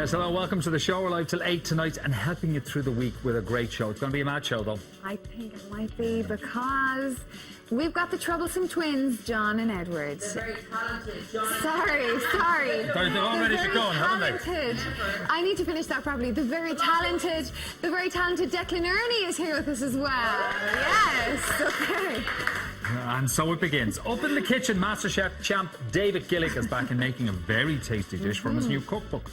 Yes, hello, welcome to the show. We're live till 8 tonight and helping you through the week with a great show. It's going to be a mad show, though. I think it might be because we've got the troublesome twins, John and Edward. They're very talented. John Sorry. They've already very gone, haven't they? talented. I need to finish that properly. The very talented Declan Ernie is here with us as well. Yes, okay. And so it begins. Up in the kitchen, MasterChef champ David Gillick is back and making a very tasty dish from his new cookbook.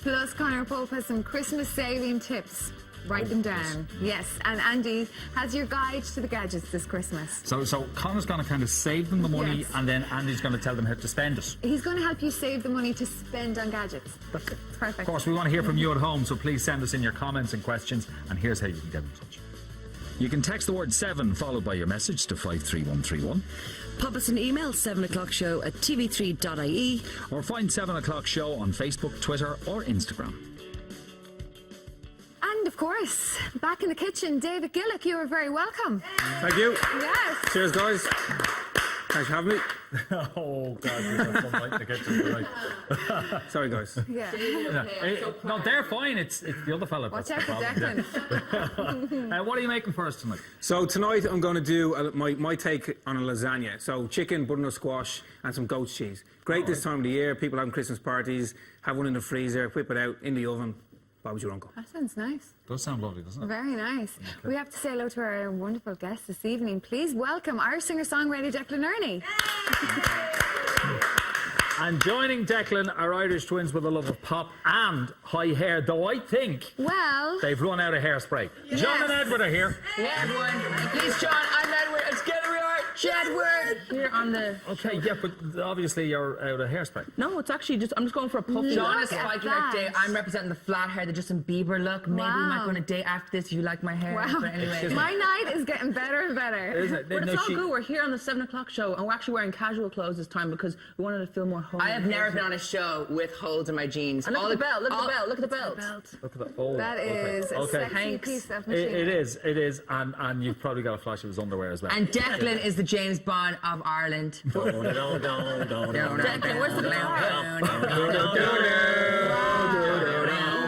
Plus, Conor Pope has some Christmas saving tips. Write them down. Yes, and Andy has your guide to the gadgets this Christmas. So Connor's going to kind of save them the money, Yes. and then Andy's going to tell them how to spend it. He's going to help you save the money to spend on gadgets. That's it. Perfect. Of course, we want to hear from you at home, so please send us in your comments and questions, and here's how you can get in touch. You can text the word 7 followed by your message to 53131. Pop us an email, 7o'clockshow@tv3.ie. Or find 7 O'Clock Show on Facebook, Twitter or Instagram. And of course, back in the kitchen, David Gillick, you are very welcome. Thank you. Yes. Cheers, guys. Thanks for having me. Oh, God, we've got fun night in the kitchen tonight. Sorry, guys. Yeah. No, they're fine. It's the other fella. Watch that's out the for problem. Declan. What are you making for us tonight? So tonight I'm going to do my take on a lasagna. So chicken, butternut squash and some goat's cheese. Great this time of the year. People having Christmas parties. Have one in the freezer, whip it out in the oven. Bob's your uncle. That sounds nice. Does sound lovely, doesn't it? Very nice. We have to say hello to our wonderful guest this evening. Please welcome Irish singer-songwriter Declan Ernie. And joining Declan are Irish twins with a love of pop and high hair, though I think Well, they've run out of hairspray. John and Edward are here. Yeah, everyone. He's John. I'm Edward. It's Together we are Jedward. Here on the. Okay, yeah, but obviously you're out of hairspray. No, it's actually just. I'm just going for a puff. John is Look at spiking like that. day. I'm representing the flat hair, the Justin Bieber look. Maybe we might Wow. go on a date after this if you like my hair. wow. But anyway. My night is getting better and better. Isn't it? But No, it's all she- good. We're here on the 7 o'clock show, and we're actually wearing casual clothes this time because we wanted to feel more home. I have never been on a show with holes in my jeans. And look All at the belt. Look at all- the belt. Look at the belt. Look at that. Oh, That is a okay. sexy Thanks. piece of It machinery. is, and you've probably got a flash of his underwear as well. And Declan is the James Bond of Ireland. Declan, where's the guitar?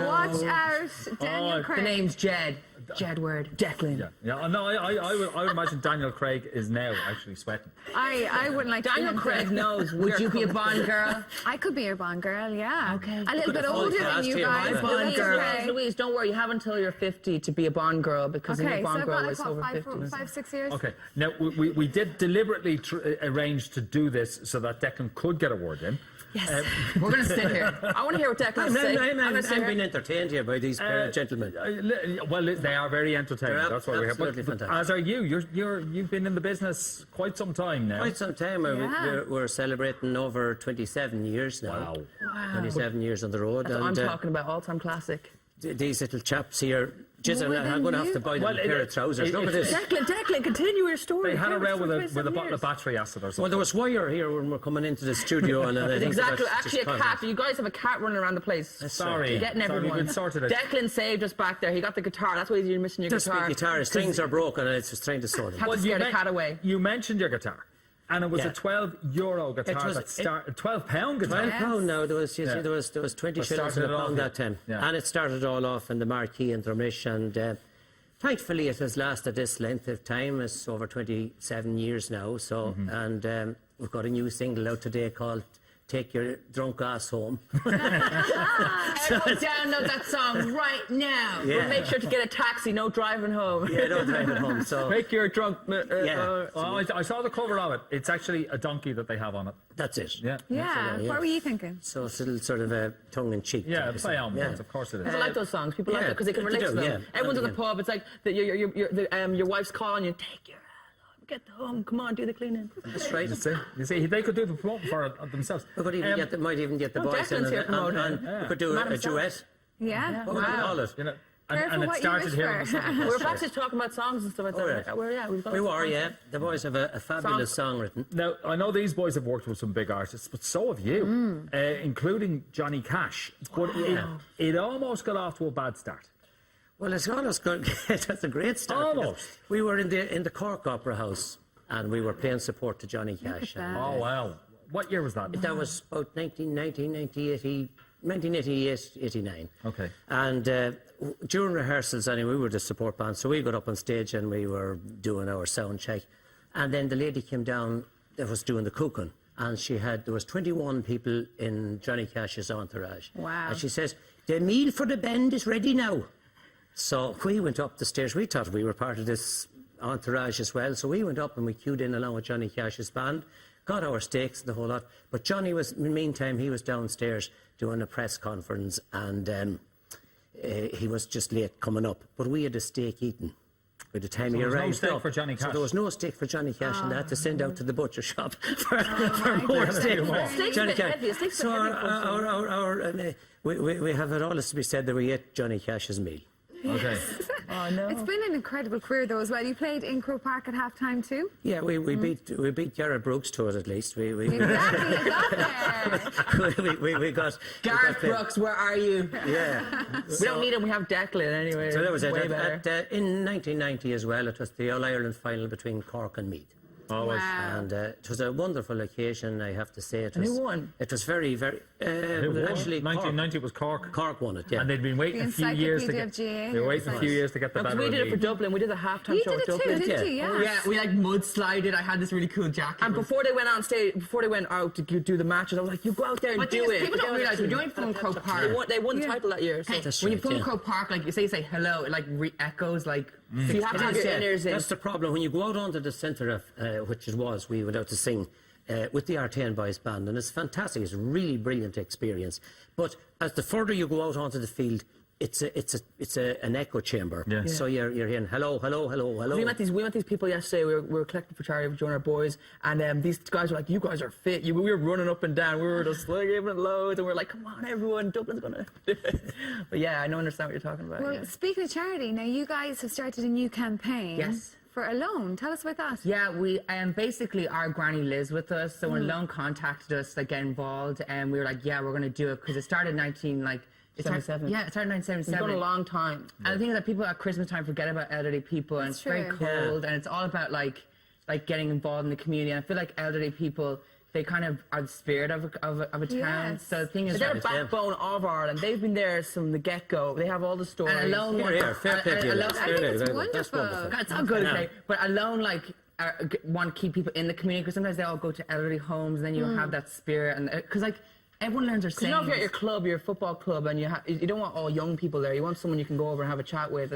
Watch out, Daniel The Craig. name's Jedward. Declan. Yeah, no, I would imagine Daniel Craig is now actually sweating. I wouldn't like to Daniel be in Craig bed. knows. Would you be a Bond girl? I could be your Bond girl, yeah. Okay. A little bit older than you guys, but Bond that's girl. okay. Louise, don't worry. You have until you're 50 to be a Bond girl because Okay, a so Bond I've girl got is like, over what, 50. 5, 6 years? Okay, now we did deliberately arrange to do this so that Declan could get a word in. Yes. We're going to sit here. I want to hear what Declan has to say. I'm going to sit I'm here. being entertained here by these gentlemen. Well, they are very entertaining. They're That's why we're here. absolutely fantastic. As are you. You've been in the business quite some time now. Quite some time. Yeah. We're celebrating over 27 years now. Wow. 27 years on the road. That's what I'm and talking about. All-time classic. these little chaps here, More than I'm going to have you. to buy them Well, a pair of trousers. Look at this. Declan, continue your story. They had a row with a 27 bottle of years. battery acid or Well, something. there was wire here when we were coming into the studio. And I think Exactly. that's Actually, a just cat. You guys have a cat running around the place. Sorry. Getting Sorry, everyone. we've sorted it. Declan saved us back there. He got the guitar. That's why you're missing your Just guitar. my guitar. His strings are broken and it's just trying to sort them. Had to scare the cat away. You mentioned your guitar. And it was Yeah. a €12 guitar was- that started £12 guitar. £12 now. There was, Yeah. there was 20 That shillings started in a it off, pound yeah. that time. Yeah. And it started all off in the marquee and Drumrish. And thankfully it has lasted this length of time. It's over 27 years now. So And we've got a new single out today called Take Your Drunk Ass Home. Everyone download that song right now. Yeah. But make sure to get a taxi. No driving home. Yeah, don't drive it home. So Make your drunk. Yeah. I saw the cover of it. It's actually a donkey that they have on it. that's it. Yeah. Yeah, yeah. what were you thinking? So it's a little sort of a tongue-in-cheek. Yeah, type of play thing. on Yeah. words, of course it I is. like those songs. People like Yeah, it because they can they relate do, to them. yeah. Everyone's at the Yeah. pub. It's like your wife's calling you. Take your get home. Come on, do the cleaning. That's right. You see, they could do the promoting for it themselves. We could even might even get the No, boys in Declan's here promoting it. and we could do Madam a Sal. duet. Yeah. What would we call it? You know, Careful and it what you started wish here for. on the Sunday We're Fest. practicing talking about songs and stuff like Oh, that. right. We've got We were, yeah. The boys have a fabulous song written. Now, I know these boys have worked with some big artists, but so have you, including Johnny Cash. But it almost got off to a bad start. Well, it's almost good. That's a great start. because Almost. We were in the Cork Opera House and we were playing support to Johnny Cash. that. And, Oh, wow. What year was that? that was about 1990, 1988, 89. Okay. And during rehearsals, anyway, we were the support band, so we got up on stage and we were doing our sound check. And then the lady came down that was doing the cooking, and there was 21 people in Johnny Cash's entourage. Wow. And she says, the meal for the band is ready now. So we went up the stairs. We thought we were part of this entourage as well. So we went up and we queued in along with Johnny Cash's band, got our steaks and the whole lot. But Johnny was, in the meantime, he was downstairs doing a press conference, and he was just late coming up. But we had a steak eaten by the time he there was no arrived. steak for Johnny So Cash? there was no steak for Johnny Cash, and they had to send out to the butcher shop for more steak. Steak's Johnny a bit Cash. heavy. Steak's a So bit heavy we have it all to be said that we ate Johnny Cash's meal. Okay. Oh, no. It's been an incredible career though as well. You played in Croke Park at half-time too? Yeah, we beat Garrett Brooks to it at least. We Exactly, you got there. we got Gareth Brooks, where are you? Yeah. We don't need him. We have Declan anyway. So that was it. Way better. In 1990 as well, it was the All-Ireland final between Cork and Meath. Always. Wow. And it was a wonderful occasion, I have to say. It And was, who won? It was very, very... Who won? actually, 1990 was Cork. Cork won it, yeah. And they'd been waiting The a few years to Encyclopedia get. of GAA They were waiting a few years to get the Because better we did it for league. Dublin. We did a halftime You show did at it too, Dublin. didn't you? Yeah. Yeah, we like mudslided. I had this really cool jacket. And before they went on stage, before they went out to do the matches, I was like, "You go out there and But do it." people don't realise we're doing from Croke Park. They won the title that year. So That's When you right, phone yeah. Croke Park, like you say hello, it like re-echoes like. you have to have your Yeah, inners in. that's the problem. When you go out onto the centre of, which it was, we went out to sing with the RTN Boys Band, and it's fantastic. It's a really brilliant experience. But as the further you go out onto the field, it's an echo chamber. Yeah. So you're hearing hello, hello, hello, hello. We met these people yesterday. We were collecting for charity joining our boys, and these guys were like, "You guys are fit." We were running up and down. We were just like giving it loads, and we are like, "Come on, everyone, Dublin's gonna." do it." But yeah, I don't understand what you're talking about. Well, yeah. speaking of charity, now you guys have started a new campaign. Yes. For a loan. Tell us about that. Yeah, we basically our granny lives with us, so when Lone contacted us like get involved, and we were like, yeah, we're gonna do it because it started in 77. Yeah, it started in 1977. It's been a long time. And the thing is that people at Christmas time forget about elderly people, and That's it's very true. cold, and it's all about like getting involved in the community. And I feel like elderly people, they kind of are the spirit of a town. Yes. So the thing is, They're that the backbone of Ireland. They've been there from the get-go. They have all the stories. and alone Fair play to you, lads. I think it's That's wonderful. wonderful. God, it's all good, Yeah. okay? But alone, like, want to keep people in the community because sometimes they all go to elderly homes, and then you have that spirit, and because like everyone learns their You know, if sayings. you're at your club, your football club, and you don't want all young people there. You want someone you can go over and have a chat with.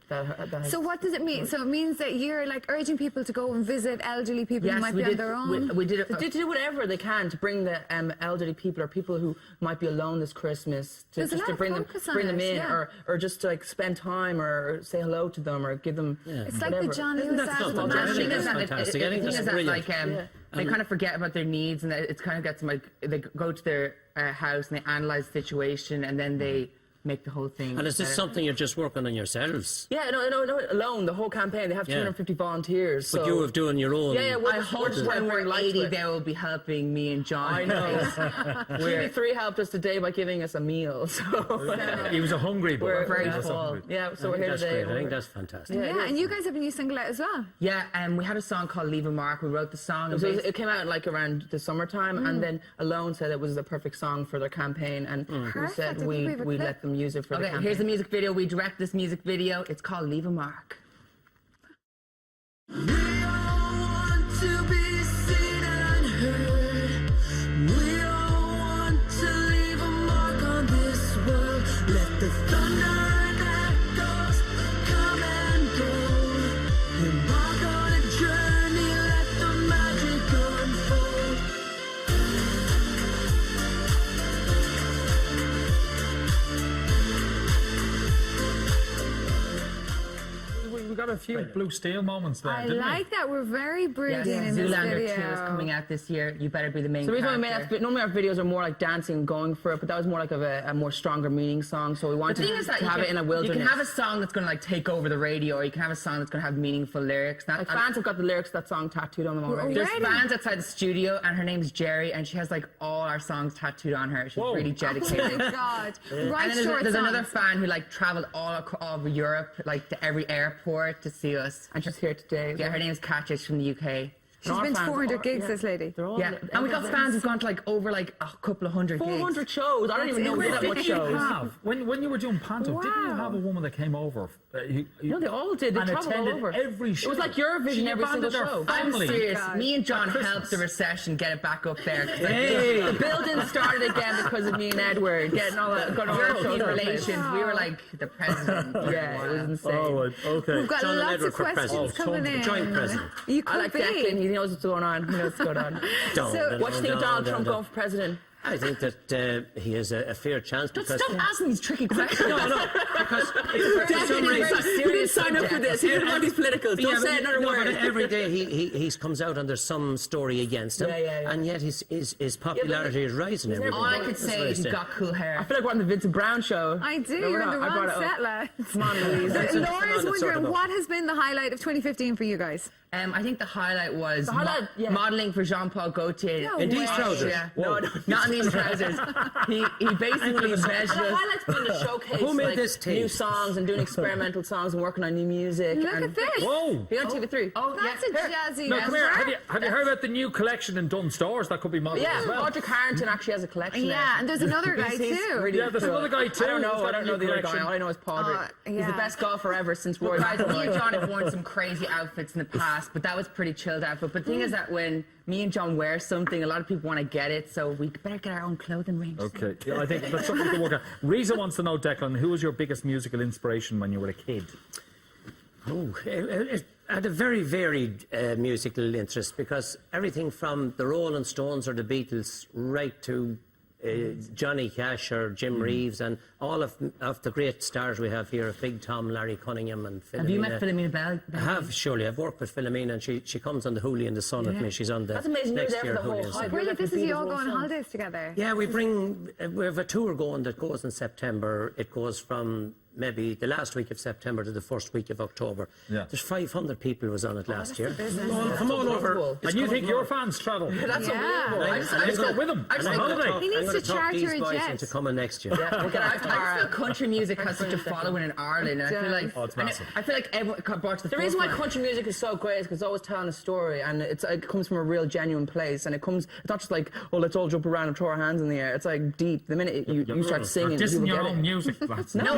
That So what does it mean? So it means that you're like urging people to go and visit elderly people who might be on their own? We did it. to do whatever they can to bring the elderly people or people who might be alone this Christmas There's a lot of bring focus on them it, in yeah. or just to like spend time or say hello to them or give them It's like whatever. the John Isn't that Lewis something? album. I think that's that fantastic. I think the thing that's is that, brilliant. like, they kind of forget about their needs, and it kind of gets them like they go to their house and they analyze the situation, and then they make the whole thing. And is this better. something you're just working on yourselves? Yeah, no, alone, the whole campaign. They have Yeah. 250 volunteers. But so you have doing your own. Yeah, we're I just- hope we're just when bringing we're light to 80, it. they will be helping me and John. I know. Jimmy 3 helped us today by giving us a meal. So He was a hungry boy. we're very He was full. hungry. yeah, so we're I think here that's today. great. I think that's fantastic. Yeah, and you guys have a new single out as well. Yeah, and we had a song called Leave a Mark. We wrote the song. And So it came out like around the summertime, and then Alone said it was the perfect song for their campaign, and we Perfect. I said think we have a we'd clip. let them use it for the Okay, campaign. here's the music video. We direct this music video. It's called Leave a Mark. We got a few Blue Steel moments there, I didn't like that. We're very brooding in this Zoolander 2 video. is coming out this year. You better be the main So the reason we character. made that, normally our videos are more like dancing and going for it, but that was more like a more stronger meaning song, so we The wanted thing is that to you have can, it in a wilderness. You can have a song that's going to like take over the radio, or you can have a song that's going to have meaningful lyrics. like fans have got the lyrics of that song tattooed on them already. There's Already? fans outside the studio, and her name's Jerry, and she has like all our songs tattooed on her. She's really Oh dedicated. my God. Right And then short there's another songs. fan who like traveled all over Europe, like to every airport to see us. And she's here today. Yeah, her name's Katja. She's from the UK. She's our been to fans 400 are- gigs, yeah. this lady. They're all Yeah, and we got fans who've gone to like over like a couple of hundred gigs. 400 shows. I don't even know That's that much insane. shows. When you were doing Panto, didn't you Wow. have a woman that came over? No, they all did. They and traveled all attended over. every show. It was like Eurovision She every single abandoned her show. I'm family. serious. God. Me and John Christmas. helped the recession get it back up there. 'cause, like, Hey. the building started again because of me and Edward getting all the European Wow. relations. We were like the president. Yeah, it was insane. okay. We've got John and lots Edward of for questions president. coming in. Joint president. You I could like be. Declan. He knows what's going on. He knows what's going on. So- What do you think of Donald Trump going for president? I think that he has a fair chance because. Stop asking these tricky questions. No, because You didn't sign up for this. You didn't want these politicals. Don't say another but word. every day he comes out and there's some story against him, Yeah. and yet his popularity is rising every day. All I could That's what say I is you say. got cool I hair. feel like we're on the Vincent Brown show. I do. No, we're You're in not. the I brought wrong it up. set, lads. Come on, Louise. Vincent, Laura's come on, let's sort wondering them what has been the highlight of 2015 for you guys? I think the highlight was yeah. modeling for Jean-Paul Gaultier. No In these way. trousers? Yeah. No, Not in these trousers. He basically And the measured. highlight's been to showcase Who made like, this tape? new songs and doing experimental songs and working on new music. Look and at this. Whoa. Be on TV3. Oh, That's yeah. a jazzy No, come here. number. Have you heard about the new collection in Dunn Stores that could be modeled Yeah, as well? Audrey Harrington actually has a collection. Yeah, and there's another guy He's too. really Yeah, there's cool. another guy too. I don't He's know. got I a don't know new the other collection. guy. All I know is Paul. He's the yeah. best golfer ever since Roy. Guys, me and McIlroy. John have worn some crazy outfits in the past, but that was pretty chilled out. But the thing is that when me and John wear something, a lot of people want to get it, so we better get our own clothing range. Okay, yeah, I think that's something to work out. Risa wants to know, Declan, who was your biggest musical inspiration when you were a kid? Oh, it had a very varied musical interest because everything from the Rolling Stones or the Beatles right to Johnny Cash or Jim Reeves and all of the great stars we have here, Big Tom, Larry Cunningham and Philomena. Have you met Philomena Bell? I have, surely. I've worked with Philomena and she comes on the Hooli in the Sun with me. She's on the That's amazing. You're next there for year the whole Hooli in the Sun. hype. Brilliant. This is Beatles you all whole going on song. holidays together. Yeah, we have a tour going that goes in September. It goes from maybe the last week of September to the first week of October. Yeah. There's 500 people was on it last year. business. From all over. And you think your fans travel? That's Yeah. unbelievable. I just go with them on a holiday. He needs I'm gonna to talk charter these a boys jet. into coming next year. We'll get our I just feel country music has such a following in Ireland, and I feel like Oh, it's and massive. I feel like everyone got brought to the The reason why forefront. country music is so great is because it's always telling a story, and it comes from a real, genuine place, and it's not just like, oh, let's all jump around and throw our hands in the air. It's like deep. The minute you start singing, Dissing people your get own it. music, lads. No,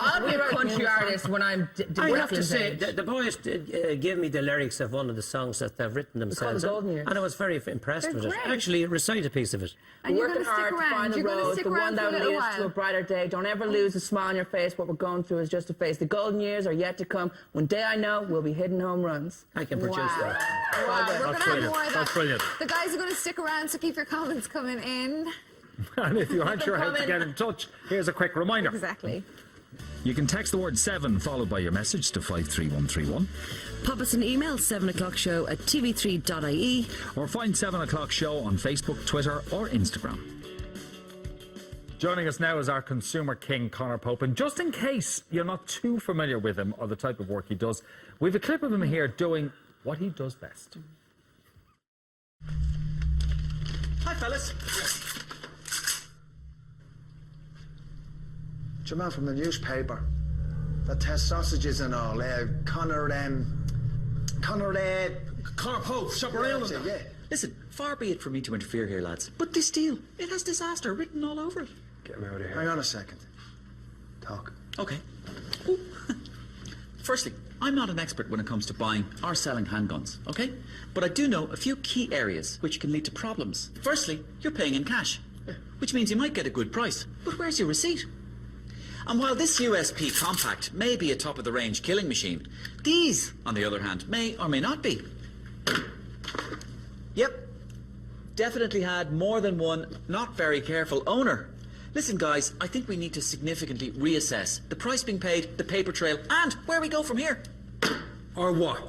I'll be a country artist when I'm I have to say, Declan's age. the boys gave me the lyrics of one of the songs that they've written themselves, The Golden Years. and I was very impressed They're with it. great. Actually, recite a piece of it. And you're Working going to stick hard to around. find the You're going to road, stick the around one for a that will little lead us to a while. brighter day. Don't ever lose a smile on your face. What we're going through is just a phase. The golden years are yet to come. One day I know we'll be hitting home runs. I can produce Wow. that. Wow, we're going to have brilliant. more of That's that. brilliant. The guys are going to stick around, so keep your comments coming in. And if you aren't sure how to coming. get in touch, here's a quick reminder. Exactly. You can text the word 7 followed by your message to 53131 Pop us an email, 7o'clockshow@tv3.ie. or find 7 O'Clock Show on Facebook, Twitter or Instagram. Joining us now is our consumer king, Conor Pope. And just in case you're not too familiar with him or the type of work he does, we have a clip of him here doing what he does best. Hi, fellas. It's your man from the newspaper that tests sausages and all. Connor Pope, shop around that's on it, that. yeah. Listen, far be it from me to interfere here, lads, but this deal, it has disaster written all over it. Get me out of here. Hang on a second. Talk. Okay. Ooh. Firstly, I'm not an expert when it comes to buying or selling handguns, okay? But I do know a few key areas which can lead to problems. Firstly, you're paying in cash, which means you might get a good price, but where's your receipt? And while this USP Compact may be a top-of-the-range killing machine, these, on the other hand, may or may not be. Yep. Definitely had more than one not very careful owner. Listen, guys, I think we need to significantly reassess the price being paid, the paper trail, and where we go from here. Or what?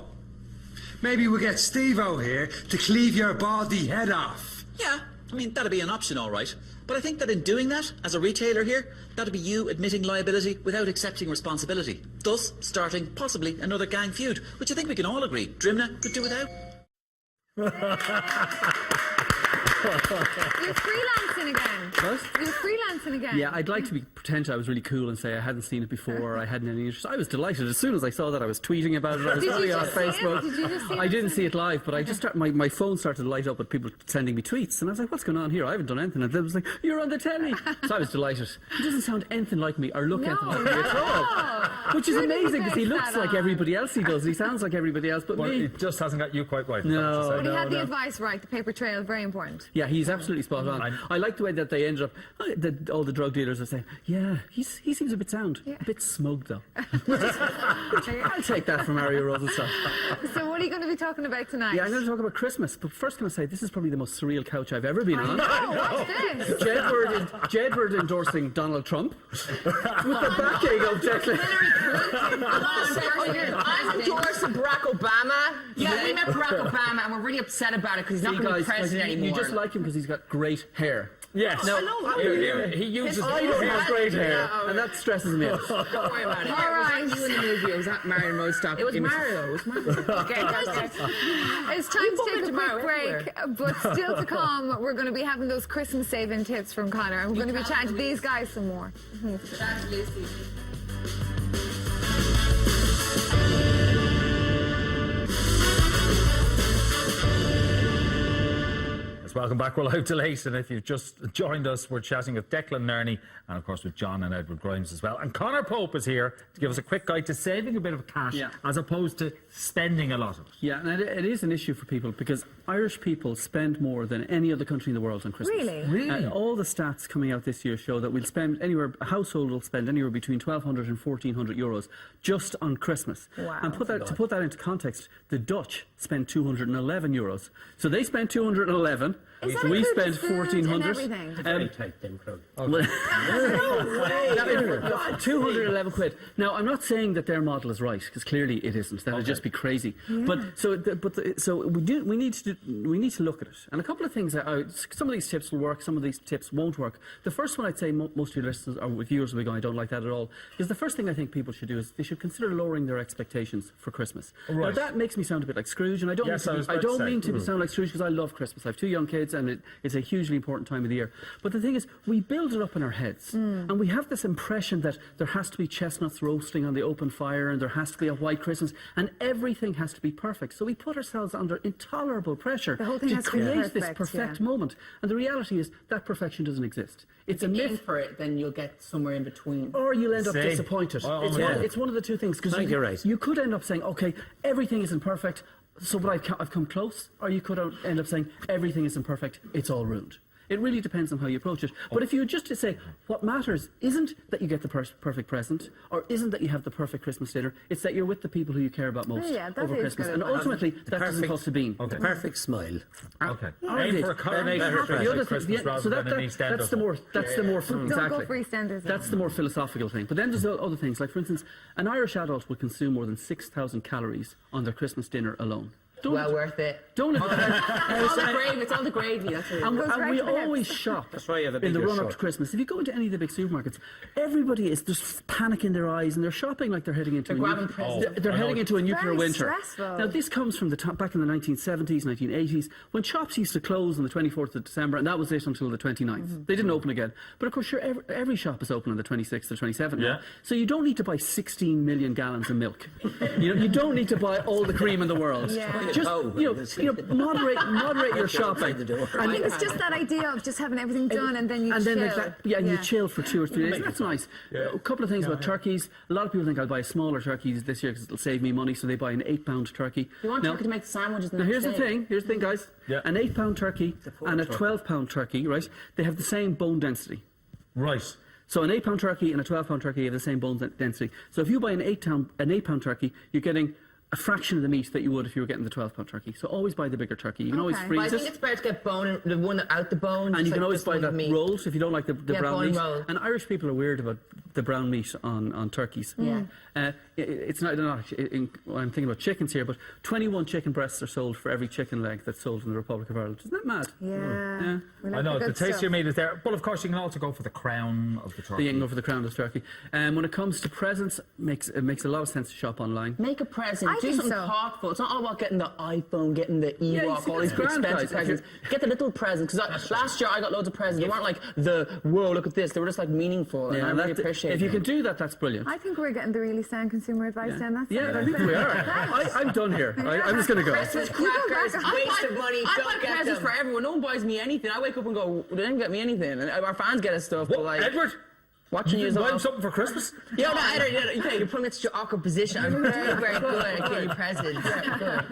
Maybe we'll get Steve-O here to cleave your baldy head off. Yeah, I mean, that'd be an option, all right. But I think that in doing that, as a retailer here, that'd be you admitting liability without accepting responsibility, thus starting possibly another gang feud, which I think we can all agree Drimna could do without. You're freelancing again. What? You're freelancing again. Yeah, I'd like to pretend I was really cool and say I hadn't seen it before, I hadn't any interest. I was delighted. As soon as I saw that, I was tweeting about it. I was Did you putting it on just see it? Facebook. Did you just see it? I didn't see it live, but I just my phone started to light up with people sending me tweets, and I was like, "What's going on here? I haven't done anything." And they was like, "You're on the telly." So I was delighted. He doesn't sound anything like me or look anything like me at all, which is Who did you amazing because he base looks that like on? everybody else he does. He sounds like everybody else, but Well, me. it just hasn't got you quite right. No. But he had the no. advice right. The paper trail, very important. Yeah, he's absolutely spot on. I like the way that they ended up. All the drug dealers are saying, "Yeah, he seems a bit sound, a bit smug though." I'll take that from Mario Rosenstock. So what are you going to be talking about tonight? Yeah, I'm going to talk about Christmas, but first going to say this is probably the most surreal couch I've ever been on. What's this? Jedward endorsing Donald Trump with the backing of Declan. I'm endorsing Barack Obama. Yeah, we met Barack Obama and we're really upset about it because he's not going to be president anymore. You just like him because he's got great hair. Yes. No, He uses I don't have great hair, and that stresses me out. Don't worry about it. All right. Was that you in the movie? Or was that Mario Mostock? It was Mario. It was Mario. It's time to take a quick break, but still to come, we're going to be having those Christmas saving tips from Connor, and we're going to be chatting to these guys some more. Welcome back. We're live till 8, and if you've just joined us, we're chatting with Declan Nerney and, of course, with John and Edward Grimes as well. And Conor Pope is here to give us a quick guide to saving a bit of cash as opposed to spending a lot of it. Yeah, and it is an issue for people because Irish people spend more than any other country in the world on Christmas. Really? And all the stats coming out this year show that we'll spend anywhere, a household will spend anywhere between 1,200 and 1,400 euros just on Christmas. Wow. And to put that into context, the Dutch spend 211 euros. So they spend 211. Is that We including spend food and 1,400. everything? Very tight, them crowd. 211 quid. Now, I'm not saying that their model is right, because clearly it isn't. That would just be crazy. But so we need to look at it. And a couple of things. Some of these tips will work. Some of these tips won't work. The first one I'd say most of your listeners or viewers will be going, I don't like that at all. Is the first thing I think people should do is they should consider lowering their expectations for Christmas. Right. Now that makes me sound a bit like Scrooge, and I don't mean to sound like Scrooge because I love Christmas. I have 2 young kids, and it's a hugely important time of the year. But the thing is, we build it up in our heads, and we have this impression that there has to be chestnuts roasting on the open fire, and there has to be a white Christmas, and everything has to be perfect. So we put ourselves under intolerable pressure The whole thing to has to be create this perfect, perfect moment. And the reality is that perfection doesn't exist. It's a If you aim myth. for it, then you'll get somewhere in between. Or you'll end up Same. disappointed. Oh, It's one of the two things. Because You're right. you could end up saying, okay, everything isn't perfect, so but I've come close. Or you could end up saying, everything isn't perfect, it's all ruined. It really depends on how you approach it. But if you were just to say, what matters isn't that you get the perfect present, or isn't that you have the perfect Christmas dinner, it's that you're with the people who you care about most Yeah, that over is Christmas. good And advice. ultimately, that doesn't cost a bean. Okay. Perfect smile. Okay. Oh, Aim it for a is. coronation The Christmas, other thing- Christmas rather so than an East End that's of the it. more Don't exactly. go for EastEnders. That's the more philosophical thing. But then there's other things. Like, for instance, an Irish adult will consume more than 6,000 calories on their Christmas dinner alone. Don't, Well worth it. don't All the gravy. It's all the gravy. That's what it And, is. and right we to the hips. always shop That's why you have a in the bigger run up shop. to Christmas. If you go into any of the big supermarkets, everybody is there's panic in their eyes and they're shopping like they're heading into They're grabbing presents. they're heading into a nuclear Very winter. stressful. Now this comes from the back in the 1970s, 1980s, when shops used to close on the 24th of December, and that was it until the 29th. They didn't open again. But of course, sure, every shop is open on the 26th or 27th. Yeah. So you don't need to buy 16 million gallons of milk. You don't need to buy all the cream in the world. Yeah. Just moderate your shopping. I think it's just that idea of just having everything done and then you and chill. then you chill for 2 or 3 days. That's nice. A couple of things about turkeys. A lot of people think I'll buy a smaller turkey this year because it'll save me money, so they buy an 8-pound turkey. You want Now- turkey to make the sandwiches. Now here's the thing. Here's the thing, guys. Yeah. An 8-pound turkey and a 12-pound turkey, right? They have the same bone density. Right. So an 8-pound turkey and a 12-pound turkey have the same bone density. So if you buy an 8-pound turkey, you're getting a fraction of the meat that you would if you were getting the 12-pound turkey. So always buy the bigger turkey. You can always Okay. But I freeze think it. it's better to get bone, the one out the bone. And just you can like always this buy one that with meat. rolled if you don't like the Yeah, brown bone meat. roll. And Irish people are weird about the brown meat on turkeys. Yeah. It's not, I'm thinking about chickens here, but 21 chicken breasts are sold for every chicken leg that's sold in the Republic of Ireland. Isn't that mad? Yeah. We like I know, the the good taste stuff. you made is there. But of course, you can also go for the crown of the turkey. You can go for the crown of turkey. When it comes to presents, it makes a lot of sense to shop online. Make a present. I do think something so. thoughtful. It's not all about getting the iPhone, getting the you Ewok, see, all these that's grand, expensive guys. presents. Get the little presents. Because last year I got loads of presents. They weren't like whoa, look at this. They were just like meaningful, and I really appreciate If you them. can do that, that's brilliant. I think we're getting the really sound consumer advice down that Yeah, I side. think we are. I'm done here. I'm just going to go. Christmas You go crackers, back. waste of money. I Don't buy get presents them. for everyone. No one buys me anything. I wake up and go, they didn't get me anything. And our fans get us stuff, but like Edward, watching you you didn't buy him all. something for Christmas? Yeah, no, you're putting me in such an awkward position. I'm very, very good at getting presents. Good.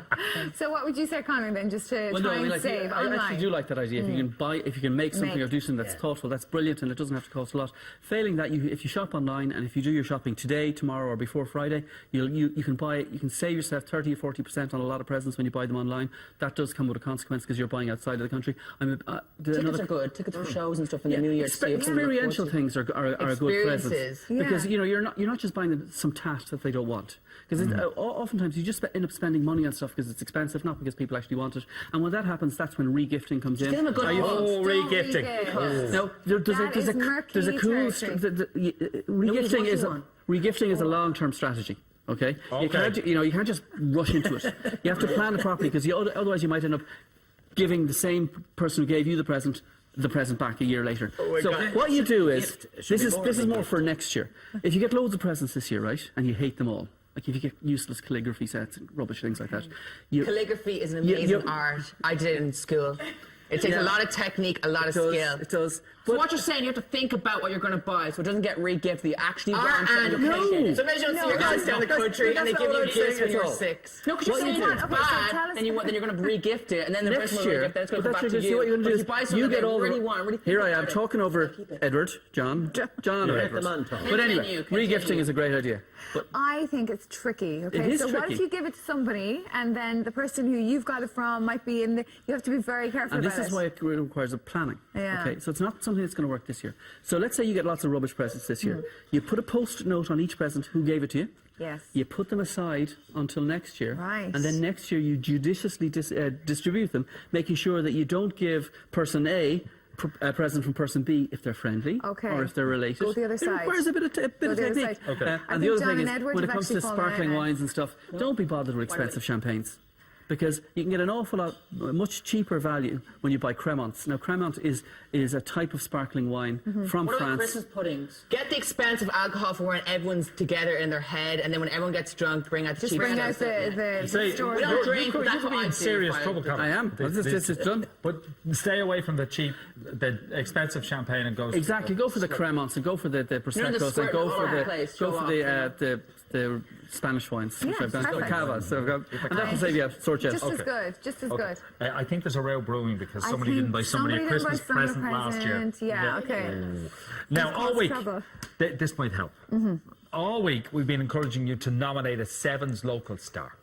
So what would you say, Connor, then, just to Well, try no, I mean, and like, save I online? actually do like that idea. If you can make something Make. or do something that's thoughtful, that's brilliant, and it doesn't have to cost a lot. Failing that, if you shop online and if you do your shopping today, tomorrow, or before Friday, you can save yourself 30 or 40% on a lot of presents when you buy them online. That does come with a consequence because you're buying outside of the country. Tickets are good. Tickets for shows and stuff in the New Year's Eve. Experiential things are a good present Experiences. because Yeah. you're not just buying them some tat that they don't want. Because oftentimes you just end up spending money on stuff because it's expensive, not because people actually want it. And when that happens, that's when regifting comes in. Give them a good Are you- hug. Oh, Don't re-gifting. re-gift. No, That is there's murky a cool territory. regifting is one. regifting is a long-term strategy. Okay, you can't just rush into it. You have to plan it properly because otherwise you might end up giving the same person who gave you the present back a year later. So what you do is this is more for next year. If you get loads of presents this year, right, and you hate them all, like if you get useless calligraphy sets and rubbish things like that, Calligraphy is an You- amazing you- art. I did it in school. It takes a lot of technique, a lot of skill. It does. So what you're saying, you have to think about what you're going to buy, so it doesn't get re-gifted. You actually Art want it and and appreciate it. Sometimes you don't see your guys down the country and they give you gifts when you're 6. No, because you're What saying you do- it's Okay, so bad, tell us- then you're going to re-gift it, and then the Next person will year, re-gift it. It's going but to go that's back to just you. what you're going to But do. if you buy something You that get they all really the. want, really Here think I am about it. talking over Edward, John, and Edward. them on, Tom. But anyway, Continue. regifting is a great idea. But I think it's tricky. Okay, It is so what tricky. if you give it to somebody and then the person who you've got it from might be in the? You have to be very careful And about this is it. why it requires a planning. Yeah. Okay, so it's not something that's going to work this year. So let's say you get lots of rubbish presents this year. You put a post-it note on each present who gave it to you. Yes. You put them aside until next year. Right. And then next year you judiciously distribute them, making sure that you don't give person A a present from person B if they're friendly Okay. or if they're related. Go the other It side. requires a bit of Go the other technique. side. Okay. I And think the other John thing and is, Edward when it have comes to actually fallen sparkling out now. wines and stuff, don't be bothered with expensive champagnes. Because you can get an awful lot, much cheaper value when you buy Cremants. Now, Cremant is a type of sparkling wine from What about France. Christmas puddings? Get the expensive alcohol for when everyone's together in their head, and then when everyone gets drunk, bring out the Just cheap bring out stuff. the Say, store. We don't drink, but you're that's what in I do. serious if I- trouble, Colin. I am. This is done. But stay away from the cheap, the expensive champagne and go. Exactly. Go for the Cremants and go for the Prosecco's and squirt go all for over the the place, go show for the Spanish wines. which Yeah, I've done. perfect. Cava. So I've got, and that will save you a sore chest. Just as good. Just as good. I think there's a row brewing because I somebody think didn't buy somebody a didn't buy Christmas somebody a present last year. present. Yeah, okay. Now, all week, trouble. this might help. All week, we've been encouraging you to nominate a Sevens local star.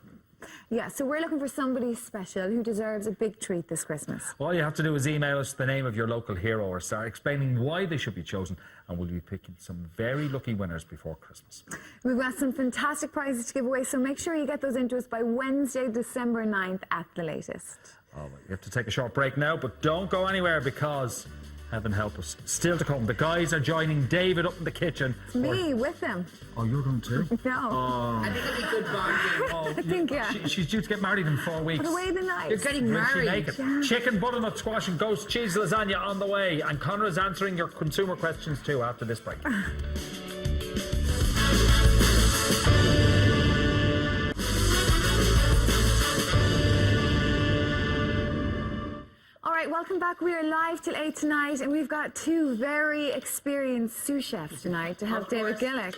Yeah, so we're looking for somebody special who deserves a big treat this Christmas. All you have to do is email us the name of your local hero or star, explaining why they should be chosen, and we'll be picking some very lucky winners before Christmas. We've got some fantastic prizes to give away, so make sure you get those into us by Wednesday, December 9th at the latest. All right, we have to take a short break now, but don't go anywhere because, heaven help us, still to come. The guys are joining David up in the kitchen. Me with them. Oh, you're going too? No. I think it'll be good bonding. I think, yeah. She's due to get married in 4 weeks. Put away the knives. You're getting When she married. make it. Chicken butternut squash and ghost cheese lasagna on the way. And Conor is answering your consumer questions too after this break. All right, welcome back. We are live till 8 tonight, and we've got two very experienced sous chefs tonight to help David Gillick.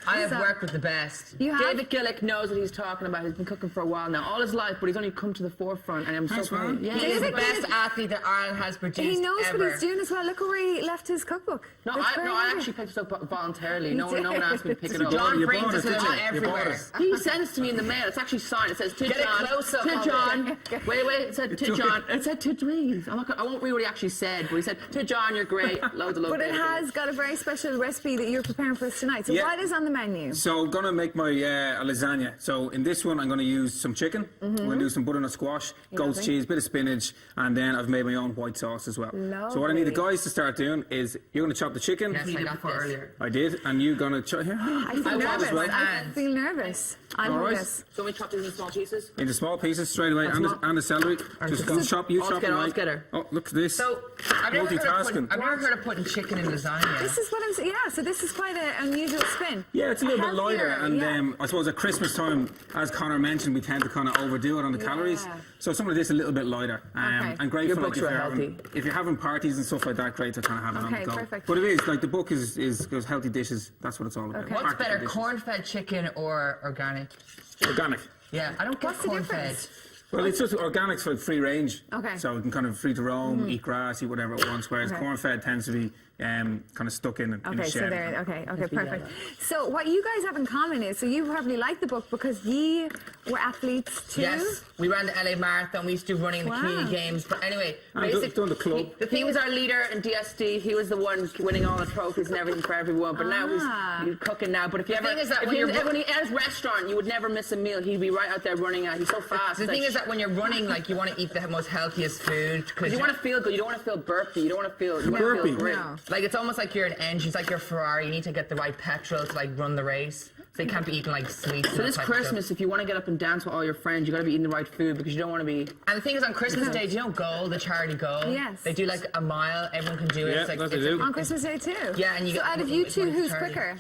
I have So- worked with the best. You have? David Gillick knows what he's talking about. He's been cooking for a while now, all his life, but he's only come to the forefront, and I'm so proud. Yeah, He is the David best Gillick- athlete that Ireland has produced He knows ever. what he's doing as well. Look where he left his cookbook. No, It's very I handy. actually picked this up voluntarily. You No one did. asked me to pick it up. John You brings bought us it, to didn't them you? You everywhere. bought it. He sends it to me in the mail. It's actually signed. It says to Get a John. close-up To of John. Wait. It said to John. It said to me. I won't read what he actually said, but he said, to John, you're great. Loads of love. But it baby. has got a very special recipe that you're preparing for us tonight. So Yeah. what is on the menu? So I'm gonna make my a lasagna. So in this one, I'm gonna use some chicken. I'm gonna do some butternut squash, goat's cheese, bit of spinach, and then I've made my own white sauce as well. So what I need the guys to start doing is you're gonna chop the chicken. Yes, I got this. earlier. I did, and you're gonna chop here. I feel nervous. I feel nervous. I'm All right. nervous. So we chop these in small pieces? Into small pieces straight away, and the celery. Just chop, you all chop together, all away. together. Oh, look at this. So I've never Multitasking. heard of putting chicken in lasagna. This is what I'm saying. Yeah, so this is quite an unusual spin. Yeah, it's a little bit lighter, Healthier, and yeah. I suppose at Christmas time, as Connor mentioned, we tend to kind of overdo it on the calories. So some of this a little bit lighter, Okay. and great Your for like books if are you're, healthy. if you're having parties and stuff like that. Great to kind of have it on Okay, the go. perfect. But it is like the book is goes healthy dishes. That's what it's all about. Okay. What's Practical better, dishes. corn-fed chicken or organic? Organic. Yeah, I don't get What's the corn-fed. difference? Well, it's just organic's like free range. Okay. So it can kind of free to roam, eat grass, eat whatever it wants. Whereas Okay. corn-fed tends to be kind of stuck in a Okay, shed. so there. Okay, perfect. So what you guys have in common is, so you probably like the book because ye were athletes too. Yes, we ran the LA Marathon. We used to do running in the Wow. community games. But anyway, And done the club. He was our leader in DSD. He was the one winning all the trophies and everything for everyone. But now he's cooking now. But if you ever, thing is that if when he was, you're- when he at his restaurant, you would never miss a meal. He'd be right out there running out. He's so fast. The thing is that when you're running, like you want to eat the most healthiest food because you want to feel good. You don't want to feel burpy. You don't want to feel. You want to Burpy. feel great. No. like it's almost like you're an engine. It's like your Ferrari. You need to get the right petrol to like run the race. So you can't be eating like sweets. So this Christmas, if you want to get up and dance with all your friends, you got to be eating the right food because you don't want to be. And the thing is, on Christmas Day, do you know Goal, the charity Goal? Yes. They do like a mile. Everyone can do it. Yeah, it's like, that they it's do. On Christmas Day too. Yeah, and you So get- out of you it's two, like who's charity. quicker?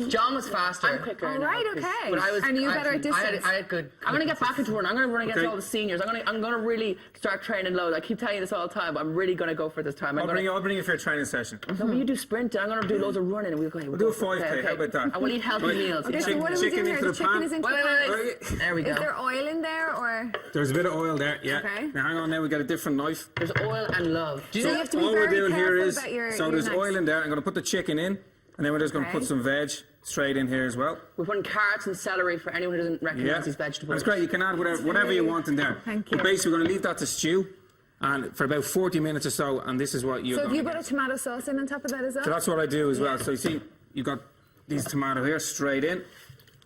John was faster. I'm quicker. All now, right, 'cause- okay. But I was. And you better at distance. I had good. I'm gonna get back into running. I'm gonna run against Okay. all the seniors. I'm gonna really start training loads. I keep telling you this all the time, but I'm really gonna go for this time. I'll bring you for a training session. No, but you do sprinting. I'm gonna do loads of running. And we'll do a 5K, how about that? I will eat healthy Right. meals. Okay, so Chicken- what are we chicken doing here? into The the chicken pan. is into Wait, the wait, pan. wait. There we go. Is there oil in there or? There's a bit of oil there, yeah. Okay. Now hang on, now we got a different knife. There's oil and love. So you have to be All we're very doing here careful is, about your there's knives. oil in there. I'm going to put the chicken in, and then we're just going to Okay. put some veg straight in here as well. We're putting carrots and celery for anyone who doesn't recognise Yeah, these vegetables. that's great. You can add whatever you want in there. Thank you. But basically, we're going to leave that to stew, and for about 40 minutes or so, and this is what you're So if going you to put a tomato sauce in on top of that as well? So that's what I do as well. So you see, you've got these tomato here straight in.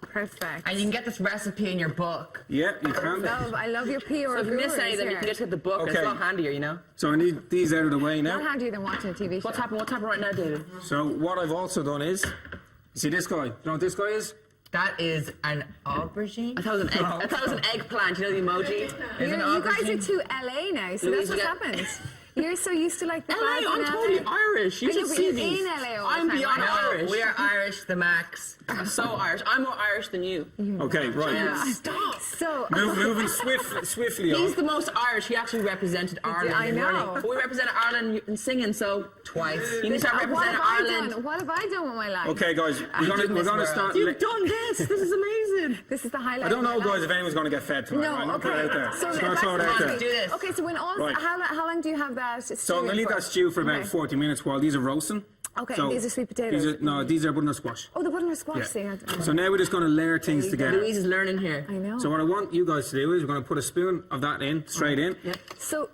Perfect. And you can get this recipe in your book. Yeah, you can. I love your P or So if you miss brewers anything, you here. can just get the book. It's Okay. a lot handier, you know. So I need these out of the way Not now. handier than watching a TV show. What's happening? What's happening right now, David? So what I've also done is, you see this guy? You know what this guy is? That is an aubergine. I thought it was an egg. I thought it was an eggplant. You know the emoji. Is an You guys are aubergine. too LA now, so Louise, that's what's you got- happened. You're so used to like the LA, vibes I'm in totally LA. Irish. You I know, should but see you're these. in LA all the I'm time, beyond right? No, Irish. we are Irish, the max. I'm so Irish. I'm more Irish than you. Okay, right. Stop. So Moving swiftly on. He's the most Irish. He actually represented Ireland. I in know. running. But we represented Ireland in singing, so Twice. you need to start what representing have I Ireland. done? What have I done with my life? Okay, guys, we're gonna start. You've done this. This is amazing. This is the highlight. I don't of know, my guys, life. if anyone's going to get fed tonight. No, right? I'm gonna okay. put it out there. So Just gonna that's throw it the out last there. Do this. Okay, so when all, Right. how long do you have that? So I'm stewing gonna leave for? that stew for about Okay. 40 minutes while these are roasting. Okay, So these are sweet potatoes. These are butternut squash. Oh, the butternut squash Yeah. thing. So now we're just going to layer things together. Louise is learning here. I know. So what I want you guys to do is we're going to put a spoon of that in, straight in. So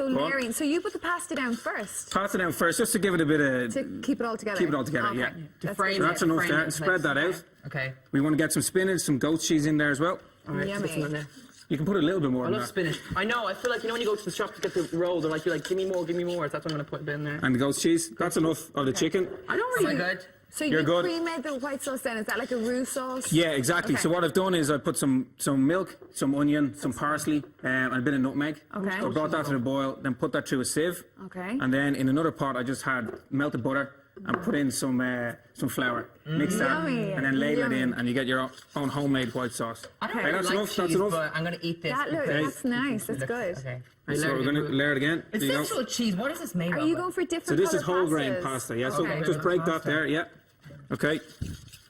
on. layering. So you put the pasta down first Pass it down first, just to give it a bit of... to keep it all together. Keep it all together, Okay. yeah. That's frame good. So that's enough frame it there. in Spread place. that out. Okay. We want to get some spinach, some goat cheese in there as well. All right, Yummy. put some in there. You can put a little bit more I in love there. spinach. I know. I feel like, you know, when you go to the shop to get the rolls, they're like, you're like, give me more, give me more. So that's what I'm going to put a bit in there. And the goat cheese. That's enough of the chicken. I don't Am I really. good? So You're you good. pre-made the white sauce then? Is that like a roux sauce? Yeah, exactly. Okay. So what I've done is I put some milk, some onion, some parsley, and a bit of nutmeg. Okay. So I brought that to the boil, then put that through a sieve. Okay. And then in another pot, I just had melted butter and put in some flour. Mix that, Yummy. and then ladle it in, Yummy. and you get your own homemade white sauce. I don't Okay, really that's like enough. cheese, That's enough. but I'm going to eat this. That looks, Okay. that's nice. That's good. Okay. So we're going to layer it again. It's There you go. sensual cheese. What is this made Are of? you going for different So this is colour whole grain pastas? pasta. Yeah. So Okay. just break that there. Yeah. Okay.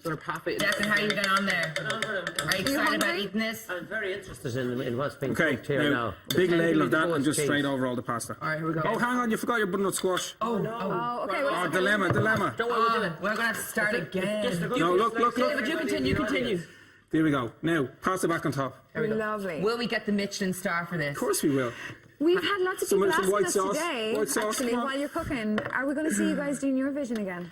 Sort of half it. Jackson, how are you getting on there? Are you excited about hungry? eating this? I'm very interested in what's being Okay. cooked here now. Big ladle of that, Full and just cheese. straight over all the pasta. All right, here we go. Oh, hang on! You forgot your butternut squash. Oh, okay. Well, Oh, dilemma. Don't worry, we'll do it. We're going to start again. No, look. David, you continue, continue. There we go. Now, pass it back on top. lovely. Will we get the Michelin star for this? Of course we will. We've had lots of people Some asking white us sauce. today, White sauce, actually, come on. while you're cooking, are we going to see you guys doing Eurovision again?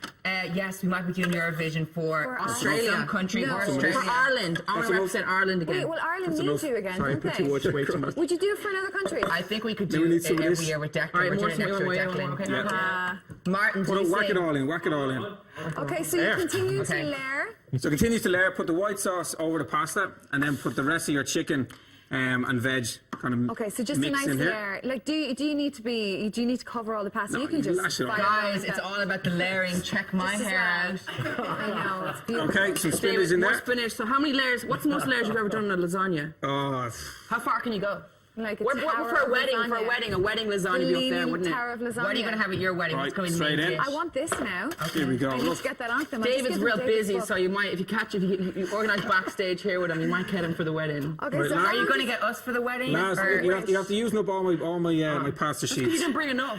Yes, we might be doing Eurovision for Australia. some country. No. or For Australia. Ireland. I want to represent Ireland again. Wait, well, Ireland needs you again, Sorry, don't put they? way too much. Would you do it for another country? I think we could we do need it some of every this. year with Declan. All right, We're more doing it next year with Declan. okay. Martin, Put do it, you whack it sing? all in, whack it all in. Okay, so you There. continue Okay. to layer. So continue to layer, put the white sauce over the pasta, and then put the rest of your chicken and veg kind of Okay, so just a mix nice in here. layer. Like, do you need to cover all the pasta? No, you can you just lash it on. fire Guys, it it's out. all about the layering. Check my Just as hair out. well. I know, it's beautiful. Okay, some spinach in More there. spinach. So how many layers? What's the most layers you've ever done on a lasagna? Oh, How far can you go? Like a What tower for a of wedding? lasagna. For a wedding lasagna would be up there, Leaning wouldn't tower it? of lasagna. What are you going to have at your wedding? Right, What's going to straight main in. dish? I want this now. here we go. I need Look. to get that on them. David's real busy, so you might, if you organise backstage here with him, you might get him for the wedding. Okay, Right, so now- how Are you long going to does- get us for the wedding? Last, or- you have to use up all my pasta You sheets. didn't bring enough.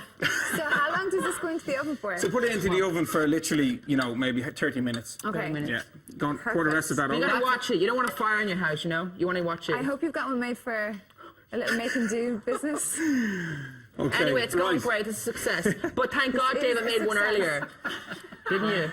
So how long does this go into the oven for? So put it into the oven for literally, maybe 30 minutes. Okay. Yeah. Go on, pour the rest of that You over. gotta watch it. You don't want a fire in your house, you know? You want to watch it. I hope you've got one made for a little make and do business. Okay. Anyway, it's going right. great. It's a success. But thank God is David a made one success. earlier. Didn't you?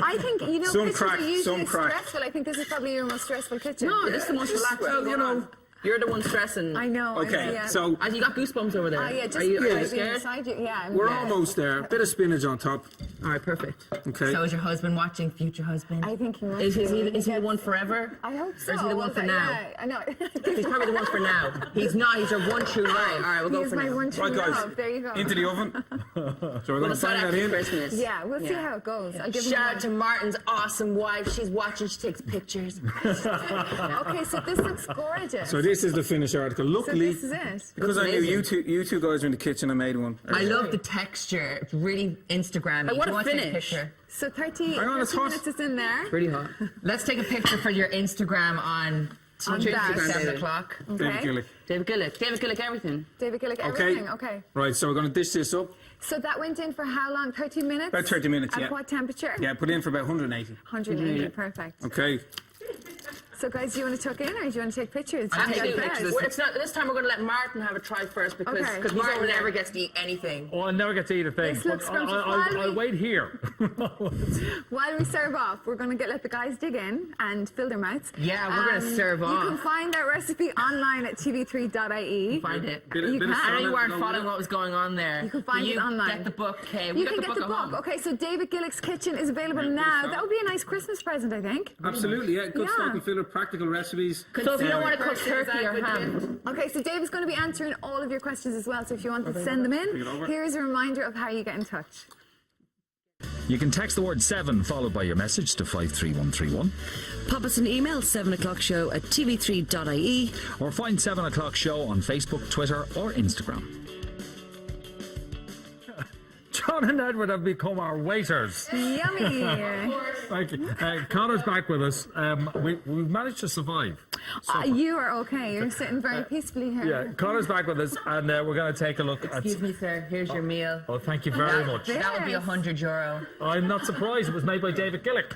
I think, Some kitchens crack, are usually some crack. stressful. I think this is probably your most stressful kitchen. No, this is the most relaxed. Well, you know, you're the one stressing. I know. Okay, yeah. so And you got goosebumps over there. Oh, yeah, just are you being scared? beside you. Yeah. I'm we're yeah. almost there. Bit of spinach on top. All right, perfect. Okay. So is your husband watching? Future husband? I think he must Is he be. the one forever? I hope so. Or is he the one for now? Yeah, I know. He's probably the one for now. He's not. He's your one true love. All right, we'll He go is for my now. one true Right, guys. love. There you go. Into the oven. So we're We'll going to start bang that after in. Christmas. Yeah, we'll see how it goes. I'll give him Shout out one. to Martin's awesome wife. She's watching. She takes pictures. Okay, so this looks gorgeous. So this is the finished article. So Luckily, this is it. because I knew you two guys were in the kitchen, I made one. I love the texture. It's really Instagrammy. Hey, what Do you a want to take finish. picture? So 30 Hang on, it's hot. minutes is in there. Pretty hot. Let's take a picture for your Instagram on On Tuesday, that. 7 o'clock. David Okay. Gillick. David Gillick, everything. David Gillick, Okay. everything. Okay. Right, so we're going to dish this up. So that went in for how long? 30 minutes? About 30 minutes, At yeah. what temperature? Yeah, put it in for about 180. 180. Perfect. Okay. So guys, do you want to tuck in or do you want to take pictures? I'll You take take pictures. best. It's not, this time we're going to let Martin have a try first because Okay. he's Martin over there. never gets to eat anything. Oh, I never get to eat a thing. This looks But scrumptious. I'll wait here. While we serve off, we're going to let the guys dig in and fill their mouths. Yeah, we're gonna serve You can off. find that recipe online at tv3.ie. Find it. Bit of You can. I know salad, you weren't no following milk. what was going on there. You can find Will it online. Get the book, okay? We You got can the get the book at book. home. Okay, so David Gillick's Kitchen is available now. That would be a nice Christmas present, I think. Absolutely, yeah. Good Yeah. stock and filler, practical recipes. So if you don't want to cook turkey or ham, Okay, so David's going to be answering all of your questions as well. So if you want to send them in, here's a reminder of how you get in touch. You can text the word 7 followed by your message to 53131 Pop us an email, 7o'clockshow@tv3.ie. or find 7 O'Clock Show on Facebook, Twitter or Instagram. John and Edward have become our waiters. Yummy. Thank you. Connor's back with us. We've managed to survive. You are okay. You're sitting very peacefully here. Yeah, Connor's back with us, and we're going to take a look at. Excuse me, sir. Here's your meal. Oh, thank you very much. That would be €100. I'm not surprised. It was made by David Gillick.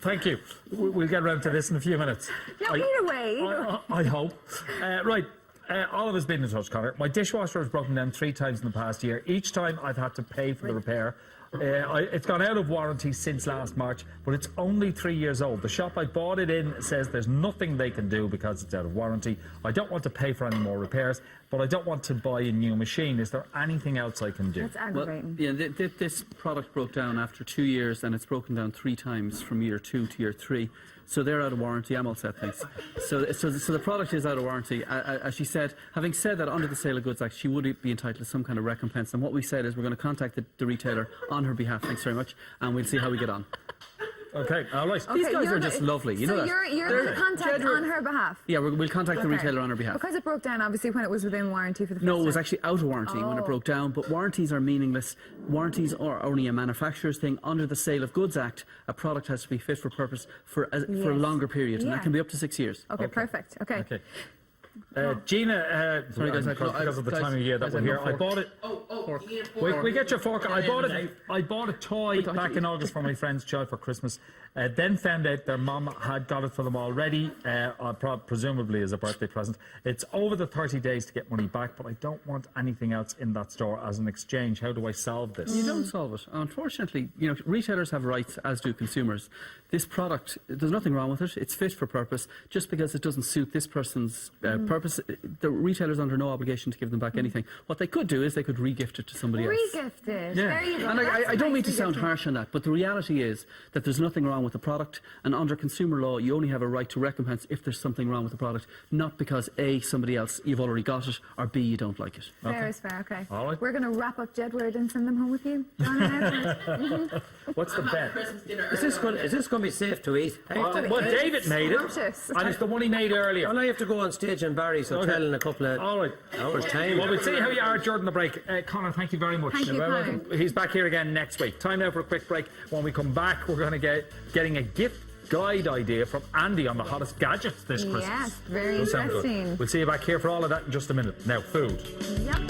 Thank you. We'll get around to this in a few minutes. No, either way. I hope. Right. All of us been in touch, Connor. My dishwasher has broken down 3 times in the past year. Each time I've had to pay for the repair. It's gone out of warranty since last March, but it's only 3 years old. The shop I bought it in says there's nothing they can do because it's out of warranty. I don't want to pay for any more repairs, but I don't want to buy a new machine. Is there anything else I can do? That's Well, aggravating. yeah, this product broke down after 2 years, and it's broken down 3 times from year 2 to year 3. So they're out of warranty. I'm all set, thanks. So the product is out of warranty. As she said, having said that, under the Sale of Goods Act, she would be entitled to some kind of recompense. And what we said is we're going to contact the retailer on her behalf. Thanks very much, and we'll see how we get on. Okay, all right. These guys you're are just lovely. You so know that. you're going to contact Jedward- on her behalf? Yeah, we'll contact the Okay. retailer on her behalf. Because it broke down, obviously, when it was within warranty for the first No, it was time. actually out of warranty when it Oh. broke down, but warranties are meaningless. Warranties are only a manufacturer's thing. Under the Sale of Goods Act, a product has to be fit for purpose for a longer period, and Yeah. that can be up to 6 years. Okay, perfect. Okay. Okay. Gina, Sorry, guys, because of the guys, time of year that guys, we're I here, have I no bought it. We get your fork. I bought a toy back in August for my friend's child for Christmas. Then found out their mum had got it for them already, presumably as a birthday present. It's over the 30 days to get money back, but I don't want anything else in that store as an exchange. How do I solve this? You don't solve it. Unfortunately, retailers have rights, as do consumers. This product, there's nothing wrong with it. It's fit for purpose. Just because it doesn't suit this person's purpose, the retailer's under no obligation to give them back anything. What they could do is they could re-gift it to somebody else. Re-gift it. Yeah. There you go. And I don't mean to Nice sound re-gifting. harsh on that, but the reality is that there's nothing wrong with the product, and under consumer law, you only have a right to recompense if there's something wrong with the product, not because A, somebody else, you've already got it, or B, you don't like it. Fair is fair, okay. All right. We're going to wrap up Jedward and send them home with you. John and Edward. What's the bet? Is this going to be safe to eat? Well, David made it, Scrumptious. and it's the one he made earlier. Well, I have to go on stage in Barry's Hotel in a couple of All right. hours' time. Well, we'll see how you are during the break. Connor, thank you very much. Thank you, You're very Conor. welcome. He's back here again next week. Time now for a quick break. When we come back, we're going to getting a gift guide idea from Andy on the hottest gadgets this Christmas. Yes, very Does sound good. interesting. We'll see you back here for all of that in just a minute. Now, food. Yep.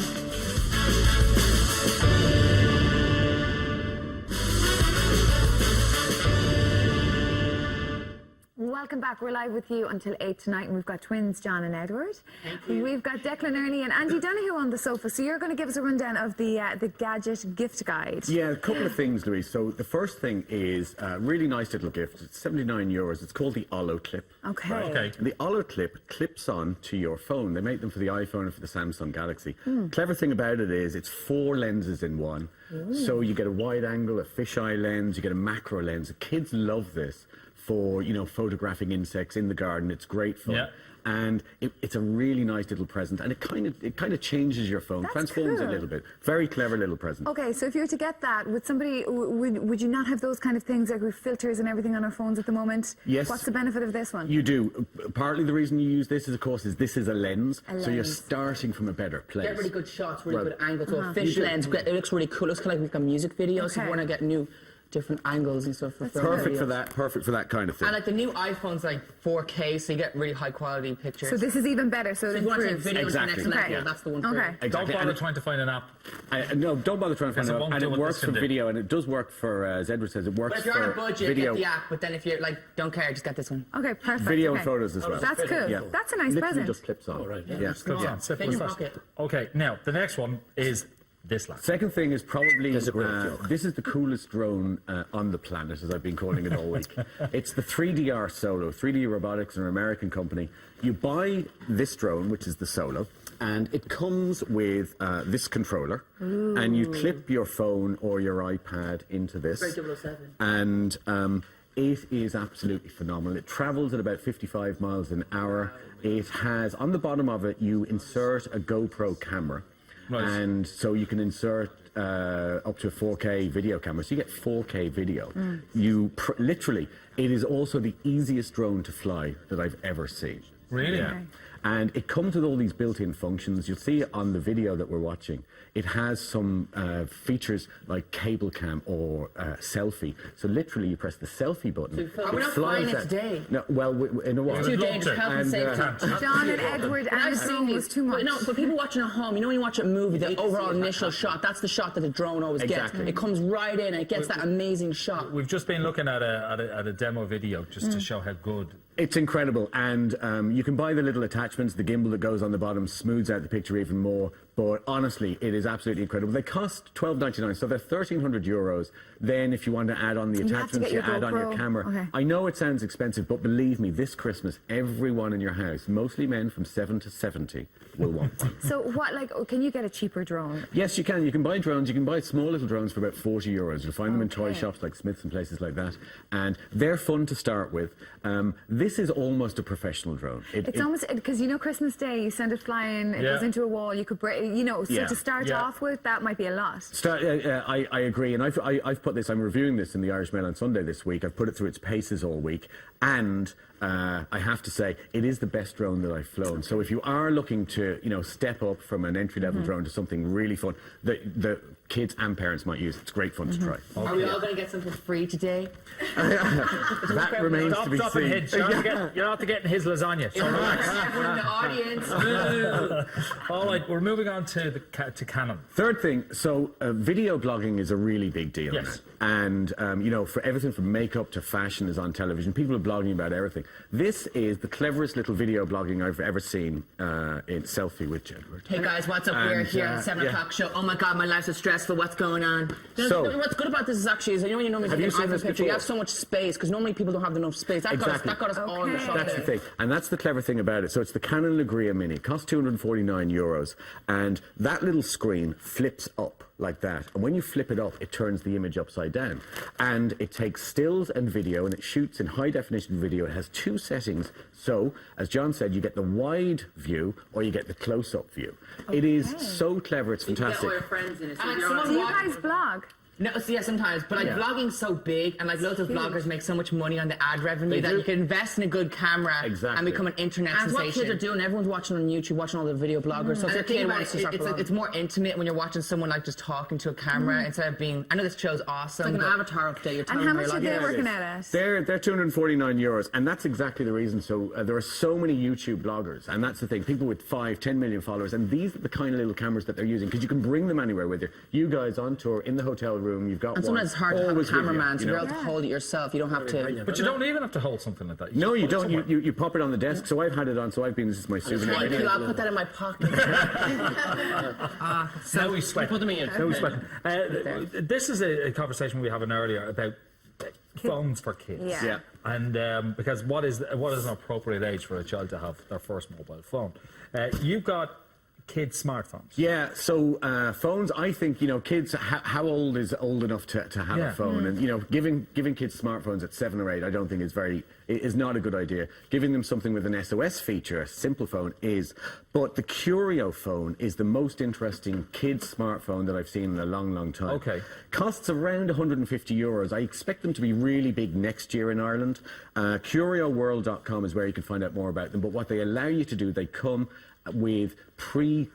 Welcome back. We're live with you until 8 tonight, and we've got twins, John and Edward. We've got Declan Ernie and Andy Donoghue on the sofa. So you're going to give us a rundown of the gadget gift guide. Yeah, a couple of things, Louise. So the first thing is a really nice little gift. It's €79. It's called the Olo Clip. Okay. Okay. The Olo Clip clips on to your phone. They make them for the iPhone and for the Samsung Galaxy. Clever thing about it is it's 4 lenses in one. So you get a wide angle, a fisheye lens, you get a macro lens. The kids love this for, photographing insects in the garden. It's great fun. Yeah. And it's a really nice little present, and it kind of changes your phone, That's transforms it a cool. little bit. Very clever little present. Okay, so if you were to get that, would you not have those kind of things like with filters and everything on our phones at the moment? Yes. What's the benefit of this one? You do. Partly the reason you use this is, of course, this is a lens, A so you're lens. starting from a better place. Get really good shots, really Well, good angles. So a fish You do. lens, it looks really cool. It looks kind of like a music video, so Okay. you want to get new different angles and stuff for film Perfect for videos. that. Perfect for that kind of thing. And like the new iPhone's like 4K, so you get really high quality pictures. So this is even better. So So it if you want to take improves. video to the next Exactly. level, Okay. that's the one for Okay. you. Exactly. Don't bother And- trying to find an app. No, don't bother trying to find Because it out. won't And do it what works this for can do. video, and it does work for, as Edward says, it works But if you're on a for budget, video. get the app. But then if you're like, don't care, just get this one. Okay, perfect. Video okay. and photos as well. That's cool. Yeah. That's a nice Literally present. just clips on. Yeah. Clips on. Simple Fit in as your that. pocket. Okay, now, the next one is this lad. Second thing is probably That's a great joke. this is the coolest drone on the planet, as I've been calling it all week. It's the 3DR Solo. 3D Robotics, an American company. You buy this drone, which is the Solo, and it comes with this controller, and you clip your phone or your iPad into this. Very 007. And it is absolutely phenomenal. It travels at about 55 miles an hour. It has, on the bottom of it, you insert a GoPro camera. Right. And so you can insert up to a 4K video camera. So you get 4K video. Literally, it is also the easiest drone to fly that I've ever seen. Really? Yeah. And it comes with all these built-in functions. You'll see on the video that we're watching, it has some features like cable cam or selfie. So literally, you press the selfie button. Are we not flying it today? No, well, in a while. Too love dangerous, to. health and safety. John and Edward and I've the seen phone these. was too much. But no, but people watching at home, when you watch a movie, the overall initial shot, that's the shot that the drone always Exactly. gets. It comes right in and it gets that amazing shot. We've just been looking at a demo video just to show how good. It's incredible, and you can buy the little attachments. The gimbal that goes on the bottom smooths out the picture even more. But honestly, it is absolutely incredible. They cost €12.99, so they're €1,300. Then, if you want to add on the You have to attachments, get you your add on your GoPro. camera. Okay. I know it sounds expensive, but believe me, this Christmas, everyone in your house, mostly men from 7 to 70, will want one. So what, can you get a cheaper drone? Yes, you can. You can buy drones. You can buy small little drones for about €40. You'll find them in toy Okay. shops like Smith's and places like that. And they're fun to start with. This is almost a professional drone. It's almost, because Christmas Day, you send it flying, it Yeah. goes into a wall, you could break, so Yeah. to start Yeah. off with, that might be a lot. I agree, and I've put this. I'm reviewing this in the Irish Mail on Sunday this week. I've put it through its paces all week, and I have to say it is the best drone that I've flown. So if you are looking to step up from an entry level drone to something really fun, the kids and parents might use. It's great fun to try. Are we all going to get something free today? That remains to be Stop and seen. hinge. You're not getting his lasagna. So relax. Everyone in the audience. All right, we're moving on to Canon. Third thing, so video blogging is a really big deal. Yes. And, you know, for everything from makeup to fashion is on television. People are blogging about everything. This is the cleverest little video blogging I've ever seen in Selfie with Jedward. Hey guys, what's up? We're here at the 7 o'clock show. Oh my God, my life's so stressful. What's going on? So- What's good about this is actually, you know, when you normally Have take you an seen iPhone this picture, you before? have so much space because normally people don't have enough space. That Exactly. got us all in the shot. That's the there. thing. And that's the clever thing about it. So it's the Canon Legria Mini. It costs €249. And that little screen flips up like that. And when you flip it up, it turns the image upside down. And it takes stills and video, and it shoots in high definition video. It has two settings. So, as John said, you get the wide view or you get the close-up view. It is so clever. It's You get all fantastic. your friends in it. So Do you're on- you guys blog? No, so yeah, sometimes. But like Yeah. vlogging's so big, and like loads of vloggers make so much money on the ad revenue that do. you can invest in a good camera Exactly. and become an internet That's what sensation. kids are doing. Everyone's watching on YouTube, watching all the video bloggers. So if And your the thing kid about wants to it, start vlogging, it's more intimate when you're watching someone like just talking to a camera instead of being. I know this show's awesome. it's like an but- avatar update. You're And telling how them much your are life. they it working is. out at? They're €249, and that's exactly the reason. So there are so many YouTube bloggers, and that's the thing. People with 5, 10 million followers, and these are the kind of little cameras that they're using because you can bring them anywhere with you. You guys on tour in the hotel room, you've got And one. sometimes it's hard to have a always with you, cameraman, so you you're know? able to hold it yourself. You don't have to. But you don't even have to hold something like that. No, you just put it don't. somewhere. You pop it on the desk. So I've had it on. So I've been. This is my souvenir. Thank you. I'll put that in my pocket. Now he's sweating. Put them in. Now he's sweating. This is a conversation we were having earlier about phones for kids. Yeah. Yeah. And because what is an appropriate age for a child to have their first mobile phone? You've got kids' smartphones. Yeah, so phones, I think, you know, kids, how old is old enough to have Yeah. a phone? And, you know, giving kids smartphones at 7 or 8, I don't think is not a good idea. Giving them something with an SOS feature, a simple phone, is. But the Curio phone is the most interesting kids' smartphone that I've seen in a long, long time. Okay. Costs around €150. I expect them to be really big next year in Ireland. CurioWorld.com is where you can find out more about them. But what they allow you to do, they come with pre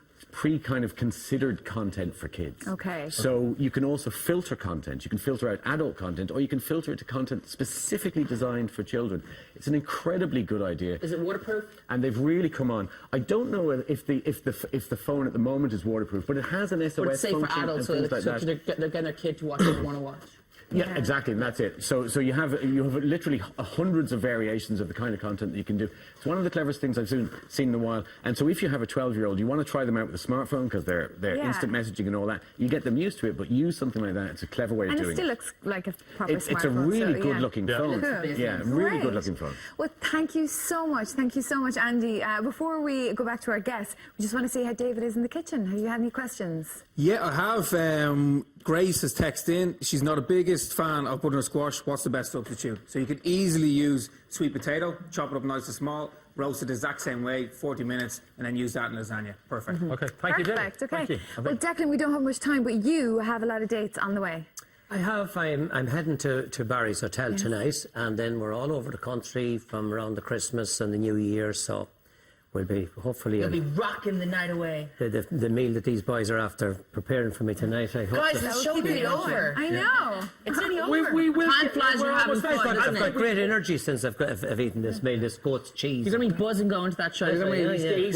kind of considered content for kids. Okay. So you can also filter content. You can filter out adult content, or you can filter it to content specifically designed for children. It's an incredibly good idea. Is it waterproof? And they've really come on. I don't know if the phone at the moment is waterproof, but it has an SOS But it's safe for function adults, and so things like that. they're getting their kid to watch what they want to watch. Yeah, exactly, and that's it. So you have literally hundreds of variations of the kind of content that you can do. It's one of the cleverest things I've seen in a while. And so if you have a 12-year-old, you want to try them out with a smartphone because they're Yeah. instant messaging and all that. You get them used to it, but use something like that. It's a clever way of And it doing still it. looks like a proper It's a smartphone, really so, good-looking phone. Cool. Yeah, really Great. good-looking phone. Well, thank you so much. Thank you so much, Andy. Before we go back to our guests, we just want to see how David is in the kitchen. Have you had any questions? Yeah, I have. Grace has texted in. She's not the biggest fan of butternut squash. What's the best substitute? So you could easily use sweet potato, chop it up nice and small, roast it the exact same way, 40 minutes, and then use that in lasagna. Perfect. Okay, thank you, David. Perfect. Okay. Thank you. Well, Declan, we don't have much time, but you have a lot of dates on the way. I have. I'm heading to Barry's Hotel tonight, and then we're all over the country from around the Christmas and the New Year. So we'll be hopefully You'll be rocking the night away. the meal that these boys are after preparing for me tonight. I hope Guys, that- the show's nearly over. I know. It's nearly over. We will. Time flies, we're having almost fun, finished. isn't I've got great energy since I've eaten this meal, this goat's cheese. You're going to be buzzing going to that show. It's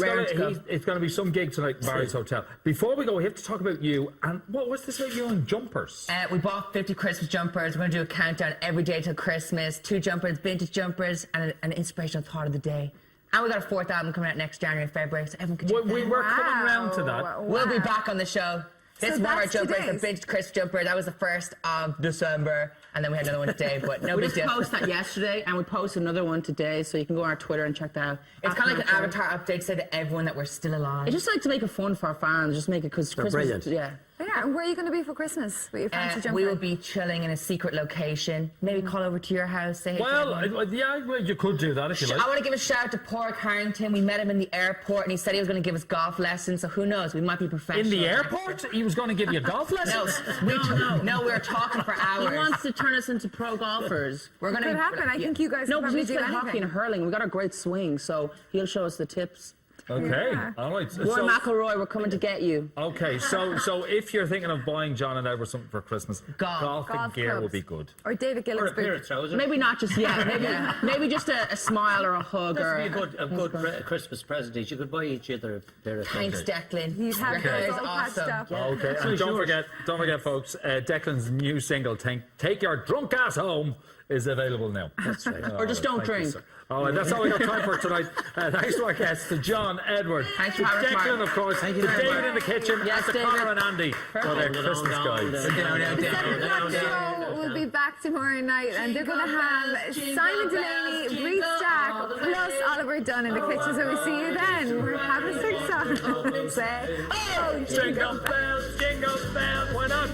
Raring to go. going to be some gig tonight at Barry's Hotel. Before we go, we have to talk about you. And what's this about you and jumpers? We bought 50 Christmas jumpers. We're going to do a countdown every day till Christmas. 2 jumpers, vintage jumpers, and an inspirational thought of the day. And we got a 4th album coming out next January, February, so everyone can check We that were out. coming round to that. Wow. We'll be back on the show. This So is one of our that's jumpers, the today's. vintage Chris jumper. That was the 1st of December, and then we had another one today, but no We big just deal. posted that yesterday, and we posted another one today, so you can go on our Twitter and check that out. It's kind of like an After the show. avatar update to say to everyone that we're still alive. I just like to make it fun for our fans, just make it because Christmas. brilliant. Yeah. Yeah, and where are you going to be for Christmas with your fancy jumper? we will be chilling in a secret location. Maybe call over to your house, say hey to Well, everyone. you could do that if you like. I want to give a shout out to Pork Harrington. We met him in the airport, and he said he was going to give us golf lessons. So who knows? We might be professional. In the airport? He was going to give you golf lessons? No, we were talking for hours. He wants to turn us into pro golfers. We're going Could happen. I think you guys No, could but we probably do play hockey anything. and hurling. We got a great swing, so he'll show us the tips. Okay, Yeah. all right. Roy McIlroy, we're coming to get you. Okay, so if you're thinking of buying John and Edward something for Christmas, golfing Golf gear clubs. would be good. Or David Gillis boots. Maybe not just yet. Maybe just a smile or a hug or A good Christmas present. You could buy each other a pair of Thanks, socks. Declan. You'd have Your hair those is all patched awesome. up. Okay, and don't forget, folks, Declan's new single, Take Your Drunk Ass Home, is available now. That's right. or just don't Thank you, drink. sir. All right, that's all we got time for tonight. Thanks to our guests, to John, Edward, Thanks to for having us, Declan, Mark. of course, to David in the kitchen, Yes, and to David. Connor and Andy for their Christmas guides. The 7 o'clock show will be back tomorrow night, and they're going to have Simon Delaney, Reece Jack, plus Oliver Dunn in the kitchen. So we see you then. We're having a sing song. Say, oh, Jingle bells, why not?